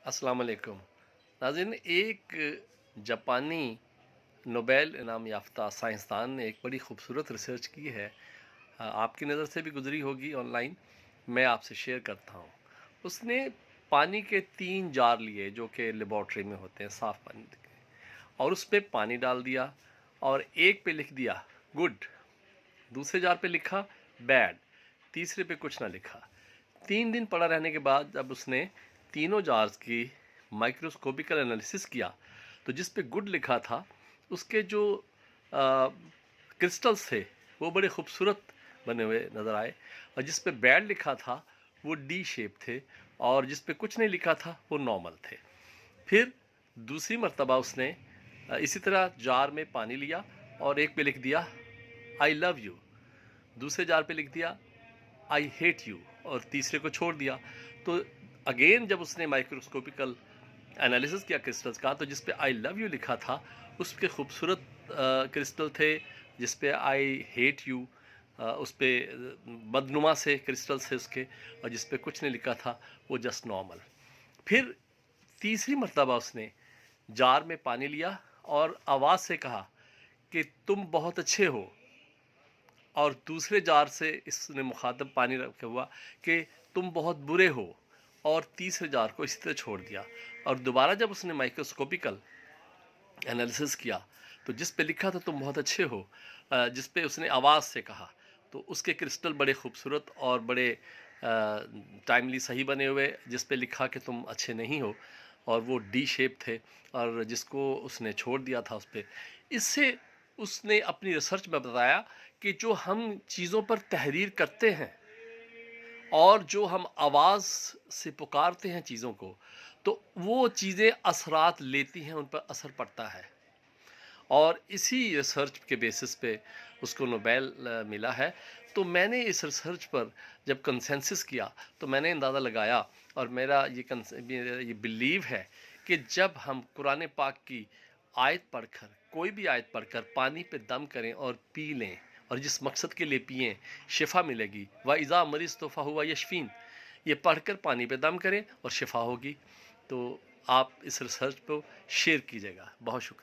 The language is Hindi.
अस्सलाम वालेकुम नाज़रीन। एक जापानी नोबेल इनाम याफ्ता साइंसदान ने एक बड़ी खूबसूरत रिसर्च की है। आपकी नज़र से भी गुजरी होगी ऑनलाइन, मैं आपसे शेयर करता हूँ। उसने पानी के 3 जार लिए जो कि लेबॉर्ट्री में होते हैं, साफ़ पानी के, और उस पे पानी डाल दिया और एक पे लिख दिया गुड, दूसरे जार पे लिखा बैड, तीसरे पे कुछ ना लिखा। 3 दिन पड़ा रहने के बाद जब उसने तीनों जार्स की माइक्रोस्कोपिकल एनालिसिस किया तो जिस पे गुड लिखा था उसके जो क्रिस्टल्स थे वो बड़े खूबसूरत बने हुए नज़र आए, और जिस पे बैड लिखा था वो डी शेप थे, और जिस पे कुछ नहीं लिखा था वो नॉर्मल थे। फिर दूसरी मर्तबा उसने इसी तरह जार में पानी लिया और एक पे लिख दिया आई लव यू, दूसरे जार पे लिख दिया आई हेट यू, और तीसरे को छोड़ दिया। तो अगेन जब उसने माइक्रोस्कोपिकल एनालिसिस किया क्रिस्टल्स का, तो जिस पे आई लव यू लिखा था उस पे खूबसूरत क्रिस्टल थे, जिस पे आई हेट यू उस पे बदनुमा से क्रिस्टल्स थे उसके, और जिस पे कुछ नहीं लिखा था वो जस्ट नॉर्मल। फिर तीसरी मर्तबा उसने जार में पानी लिया और आवाज़ से कहा कि तुम बहुत अच्छे हो, और दूसरे जार से इसने मुखातब पानी रखे हुआ कि तुम बहुत बुरे हो, और तीसरे जार को इसी तरह छोड़ दिया। और दोबारा जब उसने माइक्रोस्कोपिकल एनालिसिस किया तो जिस पे लिखा था तुम बहुत अच्छे हो, जिस पे उसने आवाज़ से कहा, तो उसके क्रिस्टल बड़े खूबसूरत और बड़े टाइमली सही बने हुए, जिस पे लिखा कि तुम अच्छे नहीं हो, और वो डी शेप थे, और जिसको उसने छोड़ दिया था उस पे। इससे उसने अपनी रिसर्च में बताया कि जो हम चीज़ों पर तहरीर करते हैं और जो हम आवाज़ से पुकारते हैं चीज़ों को, तो वो चीज़ें असरात लेती हैं, उन पर असर पड़ता है। और इसी रिसर्च के बेसिस पे उसको नोबेल मिला है। तो मैंने इस रिसर्च पर जब कंसेंसस किया तो मैंने अंदाज़ा लगाया, और मेरा ये बिलीव है कि जब हम कुरान पाक की आयत पढ़कर, कोई भी आयत पढ़कर पानी पे दम करें और पी लें, और जिस मकसद के लिए पिएँ शिफा मिलेगी, व इज़ा मरीज़ तोफ़ा हुआ यशफ़ीन, ये पढ़कर पानी पे दम करें और शिफा होगी। तो आप इस रिसर्च को शेयर कीजिएगा। बहुत शुक्रिया।